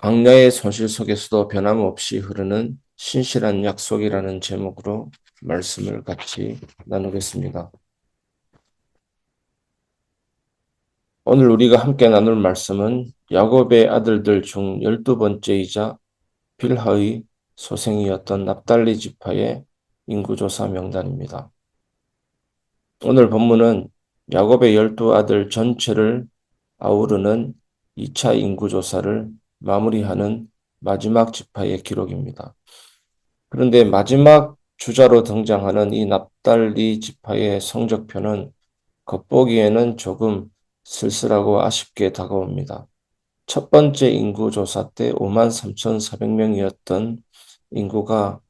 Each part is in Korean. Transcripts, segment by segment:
광야의 손실 속에서도 변함없이 흐르는 신실한 약속이라는 제목으로 말씀을 같이 나누겠습니다. 오늘 우리가 함께 나눌 말씀은 야곱의 아들들 중 12번째이자 빌하의 소생이었던 납달리 지파의 인구조사 명단입니다. 오늘 본문은 야곱의 12아들 전체를 아우르는 2차 인구조사를 마무리하는 마지막 지파의 기록입니다. 그런데 마지막 주자로 등장하는 이 납달리 지파의 성적표는 겉보기에는 조금 쓸쓸하고 아쉽게 다가옵니다. 첫 번째 인구조사 때 53,400명이었던 인구가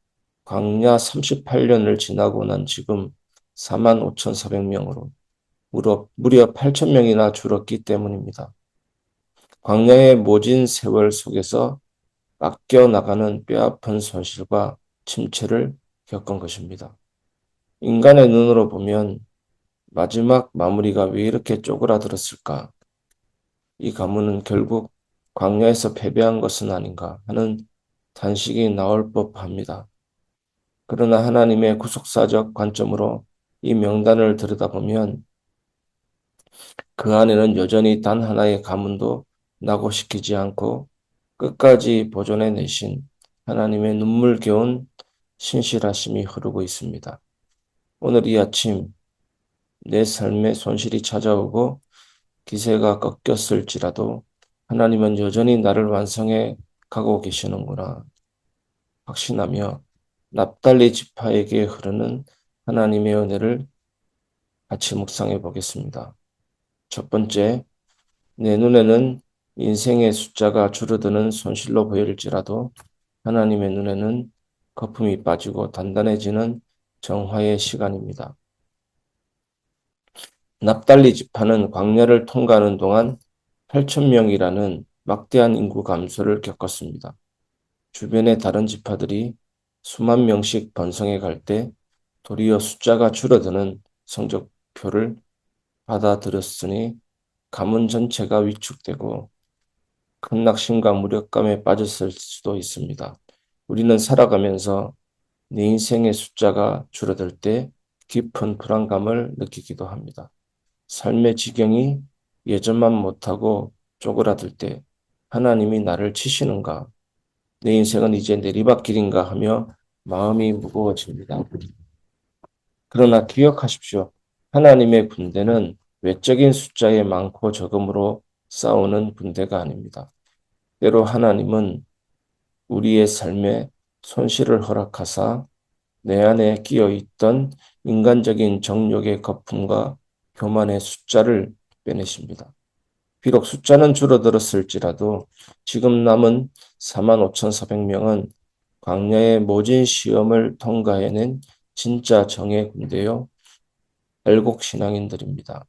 광야 38년을 지나고 난 지금 45,400명으로 무려 8,000명이나 줄었기 때문입니다. 광야의 모진 세월 속에서 아껴 나가는 뼈아픈 손실과 침체를 겪은 것입니다. 인간의 눈으로 보면 마지막 마무리가 왜 이렇게 쪼그라들었을까? 이 가문은 결국 광야에서 패배한 것은 아닌가 하는 단식이 나올 법합니다. 그러나 하나님의 구속사적 관점으로 이 명단을 들여다보면 그 안에는 여전히 단 하나의 가문도 낙오시키지 않고 끝까지 보존해 내신 하나님의 눈물겨운 신실하심이 흐르고 있습니다. 오늘 이 아침 내 삶에 손실이 찾아오고 기세가 꺾였을지라도 하나님은 여전히 나를 완성해 가고 계시는구나 확신하며 납달리 지파에게 흐르는 하나님의 은혜를 같이 묵상해 보겠습니다. 첫 번째, 내 눈에는 인생의 숫자가 줄어드는 손실로 보일지라도 하나님의 눈에는 거품이 빠지고 단단해지는 정화의 시간입니다. 납달리 지파는 광야를 통과하는 동안 8,000명이라는 막대한 인구 감소를 겪었습니다. 주변의 다른 지파들이 수만 명씩 번성해 갈 때 도리어 숫자가 줄어드는 성적표를 받아들였으니 가문 전체가 위축되고 큰 낙심과 무력감에 빠졌을 수도 있습니다. 우리는 살아가면서 내 인생의 숫자가 줄어들 때 깊은 불안감을 느끼기도 합니다. 삶의 지경이 예전만 못하고 쪼그라들 때 하나님이 나를 치시는가? 내 인생은 이제 내리막길인가 하며 마음이 무거워집니다. 그러나 기억하십시오. 하나님의 군대는 외적인 숫자의 많고 적음으로 싸우는 군대가 아닙니다. 때로 하나님은 우리의 삶에 손실을 허락하사 내 안에 끼어 있던 인간적인 정욕의 거품과 교만의 숫자를 빼내십니다. 비록 숫자는 줄어들었을지라도 지금 남은 45,400명은 광야의 모진 시험을 통과해낸 진짜 정예 군대요 애국 신앙인들입니다.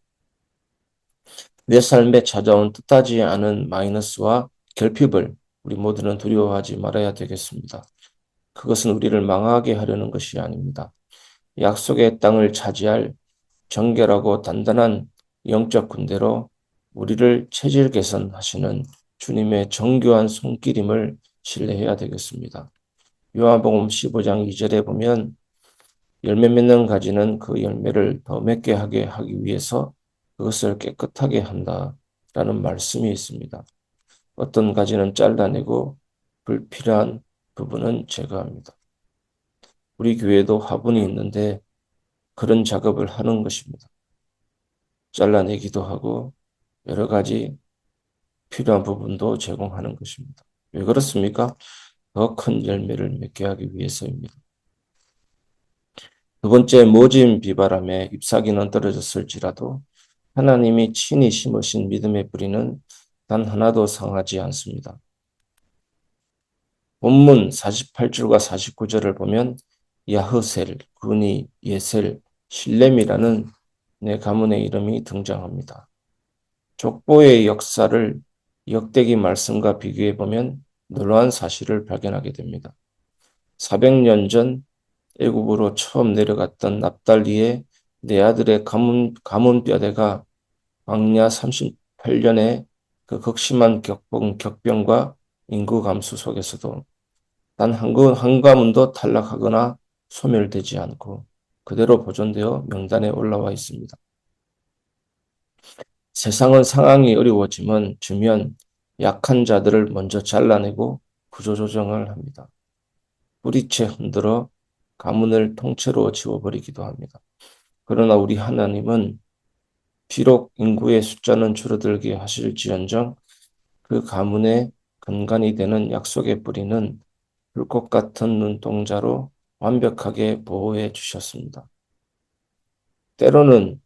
내 삶에 찾아온 뜻하지 않은 마이너스와 결핍을 우리 모두는 두려워하지 말아야 되겠습니다. 그것은 우리를 망하게 하려는 것이 아닙니다. 약속의 땅을 차지할 정결하고 단단한 영적 군대로 우리를 체질 개선하시는 주님의 정교한 손길임을 신뢰해야 되겠습니다. 요한복음 15장 2절에 보면 열매 맺는 가지는 그 열매를 더 맺게 하기 위해서 그것을 깨끗하게 한다라는 말씀이 있습니다. 어떤 가지는 잘라내고 불필요한 부분은 제거합니다. 우리 교회도 화분이 있는데 그런 작업을 하는 것입니다. 잘라내기도 하고 여러 가지 필요한 부분도 제공하는 것입니다. 왜 그렇습니까? 더 큰 열매를 맺게 하기 위해서입니다. 두 번째, 모진 비바람에 잎사귀는 떨어졌을지라도 하나님이 친히 심으신 믿음의 뿌리는 단 하나도 상하지 않습니다. 본문 48절과 49절을 보면 야흐셀, 구니, 예셀, 실렘이라는 네 가문의 이름이 등장합니다. 족보의 역사를 역대기 말씀과 비교해 보면 놀라운 사실을 발견하게 됩니다. 400년 전 애굽으로 처음 내려갔던 납달리의 네 아들의 가문 뼈대가 광야 38년의 그 극심한 격병과 인구 감소 속에서도 단 한 가문도 탈락하거나 소멸되지 않고 그대로 보존되어 명단에 올라와 있습니다. 세상은 상황이 어려워지면 약한 자들을 먼저 잘라내고 구조조정을 합니다. 뿌리채 흔들어 가문을 통째로 지워버리기도 합니다. 그러나 우리 하나님은 비록 인구의 숫자는 줄어들게 하실지언정 그 가문의 근간이 되는 약속의 뿌리는 불꽃 같은 눈동자로 완벽하게 보호해 주셨습니다. 때로는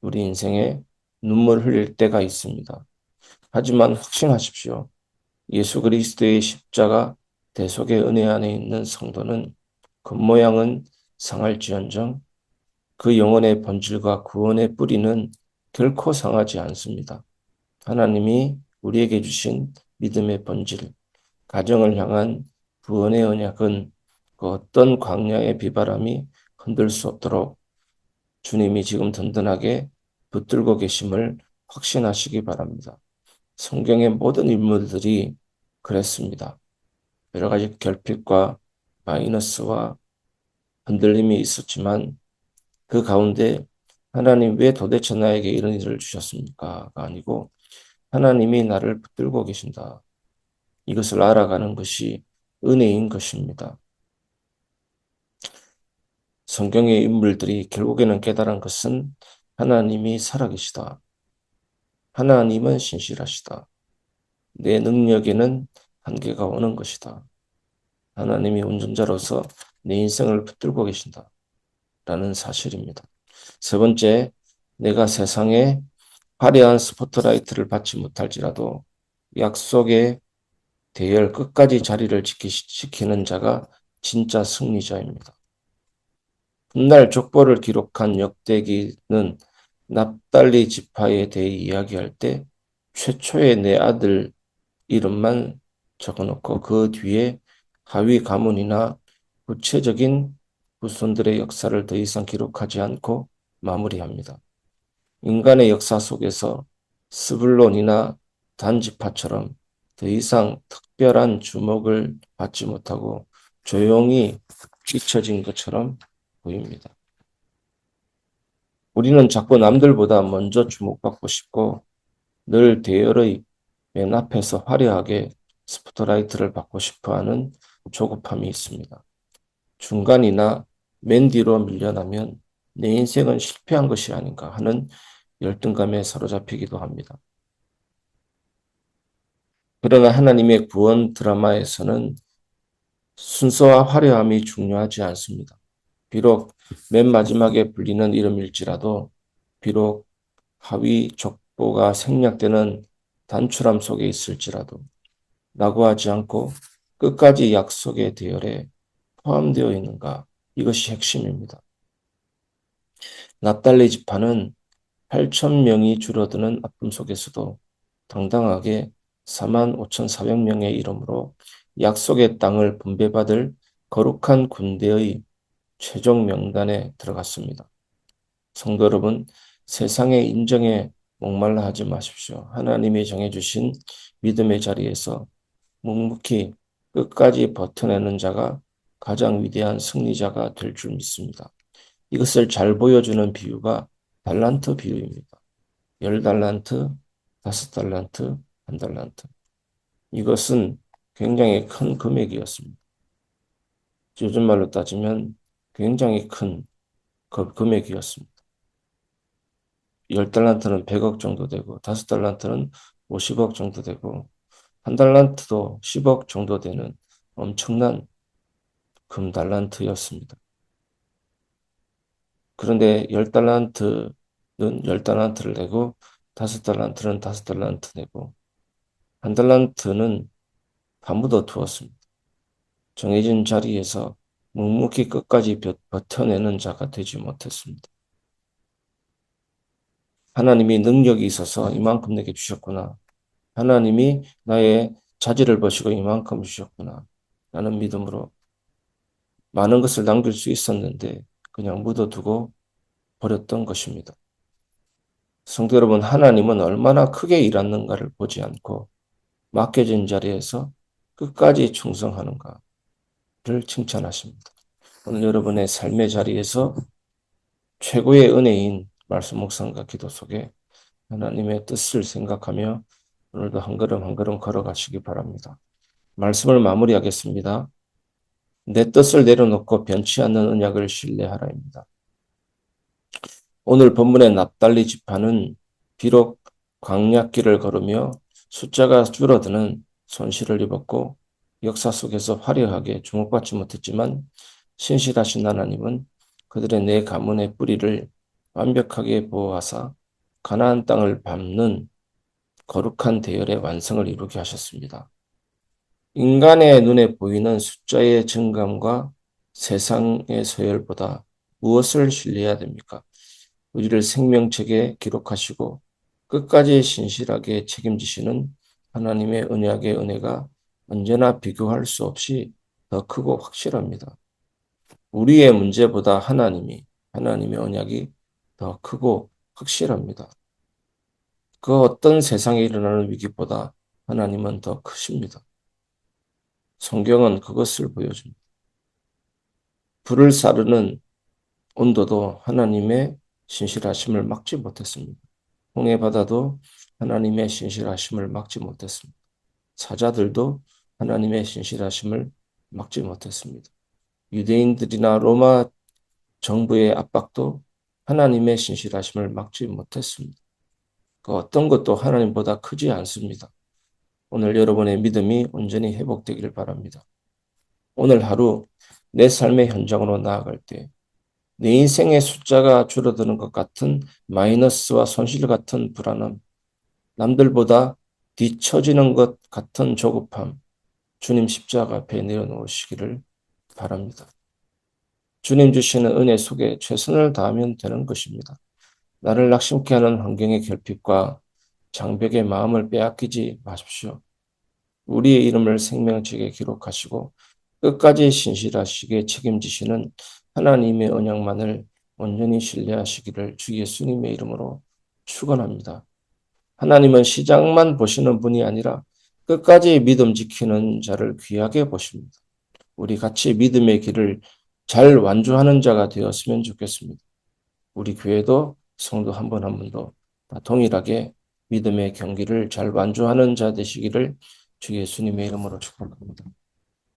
우리 인생에 눈물 흘릴 때가 있습니다. 하지만 확신하십시오. 예수 그리스도의 십자가 대속의 은혜 안에 있는 성도는 겉모양은 상할지언정 그 영혼의 본질과 구원의 뿌리는 결코 상하지 않습니다. 하나님이 우리에게 주신 믿음의 본질, 가정을 향한 구원의 언약은 그 어떤 광야의 비바람이 흔들 수 없도록 주님이 지금 든든하게 붙들고 계심을 확신하시기 바랍니다. 성경의 모든 인물들이 그랬습니다. 여러 가지 결핍과 마이너스와 흔들림이 있었지만 그 가운데 하나님 왜 도대체 나에게 이런 일을 주셨습니까? 가 아니고 하나님이 나를 붙들고 계신다. 이것을 알아가는 것이 은혜인 것입니다. 성경의 인물들이 결국에는 깨달은 것은 하나님이 살아계시다. 하나님은 신실하시다. 내 능력에는 한계가 오는 것이다. 하나님이 운전자로서 내 인생을 붙들고 계신다. 라는 사실입니다. 세 번째, 내가 세상에 화려한 스포트라이트를 받지 못할지라도 약속의 대열 끝까지 자리를 지키는 자가 진짜 승리자입니다. 훗날 족보를 기록한 역대기는 납달리 지파에 대해 이야기할 때 최초의 내 아들 이름만 적어놓고 그 뒤에 하위 가문이나 구체적인 후손들의 역사를 더 이상 기록하지 않고 마무리합니다. 인간의 역사 속에서 스불론이나 단지파처럼 더 이상 특별한 주목을 받지 못하고 조용히 잊혀진 것처럼 보입니다. 우리는 자꾸 남들보다 먼저 주목받고 싶고 늘 대열의 맨 앞에서 화려하게 스포트라이트를 받고 싶어하는 조급함이 있습니다. 중간이나 맨 뒤로 밀려나면 내 인생은 실패한 것이 아닌가 하는 열등감에 사로잡히기도 합니다. 그러나 하나님의 구원 드라마에서는 순서와 화려함이 중요하지 않습니다. 비록 맨 마지막에 불리는 이름일지라도 비록 하위 족보가 생략되는 단출함 속에 있을지라도 낙오하지 않고 끝까지 약속의 대열에 포함되어 있는가? 이것이 핵심입니다. 납달리 지파는 8천 명이 줄어드는 아픔 속에서도 당당하게 45,400명의 이름으로 약속의 땅을 분배받을 거룩한 군대의 최종 명단에 들어갔습니다. 성도 여러분, 세상의 인정에 목말라 하지 마십시오. 하나님이 정해주신 믿음의 자리에서 묵묵히 끝까지 버텨내는 자가 가장 위대한 승리자가 될 줄 믿습니다. 이것을 잘 보여주는 비유가 달란트 비유입니다. 10달란트, 5달란트, 1달란트. 이것은 굉장히 큰 금액이었습니다. 요즘 말로 따지면 굉장히 큰 금액이었습니다. 10달란트는 100억 정도 되고 5달란트는 50억 정도 되고 1달란트도 10억 정도 되는 엄청난 금달란트였습니다. 그런데 10달란트는 10달란트를 내고 5달란트는 5달란트 내고 1달란트는 파묻어 두었습니다. 정해진 자리에서 묵묵히 끝까지 버텨내는 자가 되지 못했습니다. 하나님이 능력이 있어서 이만큼 내게 주셨구나. 하나님이 나의 자질을 보시고 이만큼 주셨구나. 라는 믿음으로 많은 것을 남길 수 있었는데 그냥 묻어두고 버렸던 것입니다. 성도 여러분, 하나님은 얼마나 크게 일하는가를 보지 않고 맡겨진 자리에서 끝까지 충성하는가를 칭찬하십니다. 오늘 여러분의 삶의 자리에서 최고의 은혜인 말씀 묵상과 기도 속에 하나님의 뜻을 생각하며 오늘도 한 걸음 한 걸음 걸어가시기 바랍니다. 말씀을 마무리하겠습니다. 내 뜻을 내려놓고 변치 않는 언약을 신뢰하라입니다. 오늘 본문의 납달리 지파는 비록 광야길을 걸으며 숫자가 줄어드는 손실을 입었고 역사 속에서 화려하게 주목받지 못했지만 신실하신 하나님은 그들의 네 가문의 뿌리를 완벽하게 보호하사 가나안 땅을 밟는 거룩한 대열의 완성을 이루게 하셨습니다. 인간의 눈에 보이는 숫자의 증감과 세상의 서열보다 무엇을 신뢰해야 됩니까? 우리를 생명책에 기록하시고 끝까지 신실하게 책임지시는 하나님의 언약의 은혜가 언제나 비교할 수 없이 더 크고 확실합니다. 우리의 문제보다 하나님의 언약이 더 크고 확실합니다. 그 어떤 세상에 일어나는 위기보다 하나님은 더 크십니다. 성경은 그것을 보여줍니다. 불을 사르는 온도도 하나님의 신실하심을 막지 못했습니다. 홍해 바다도 하나님의 신실하심을 막지 못했습니다. 사자들도 하나님의 신실하심을 막지 못했습니다. 유대인들이나 로마 정부의 압박도 하나님의 신실하심을 막지 못했습니다. 그 어떤 것도 하나님보다 크지 않습니다. 오늘 여러분의 믿음이 온전히 회복되기를 바랍니다. 오늘 하루 내 삶의 현장으로 나아갈 때 내 인생의 숫자가 줄어드는 것 같은 마이너스와 손실 같은 불안함, 남들보다 뒤처지는 것 같은 조급함, 주님 십자가 앞에 내려놓으시기를 바랍니다. 주님 주시는 은혜 속에 최선을 다하면 되는 것입니다. 나를 낙심케 하는 환경의 결핍과 장벽의 마음을 빼앗기지 마십시오. 우리의 이름을 생명책에 기록하시고 끝까지 신실하시게 책임지시는 하나님의 언약만을 온전히 신뢰하시기를 주 예수님의 이름으로 축원합니다. 하나님은 시작만 보시는 분이 아니라 끝까지 믿음 지키는 자를 귀하게 보십니다. 우리 같이 믿음의 길을 잘 완주하는 자가 되었으면 좋겠습니다. 우리 교회도 성도 한 분 한 분도 동일하게 믿음의 경기를 잘 완주하는 자 되시기를 주 예수님의 이름으로 축복합니다.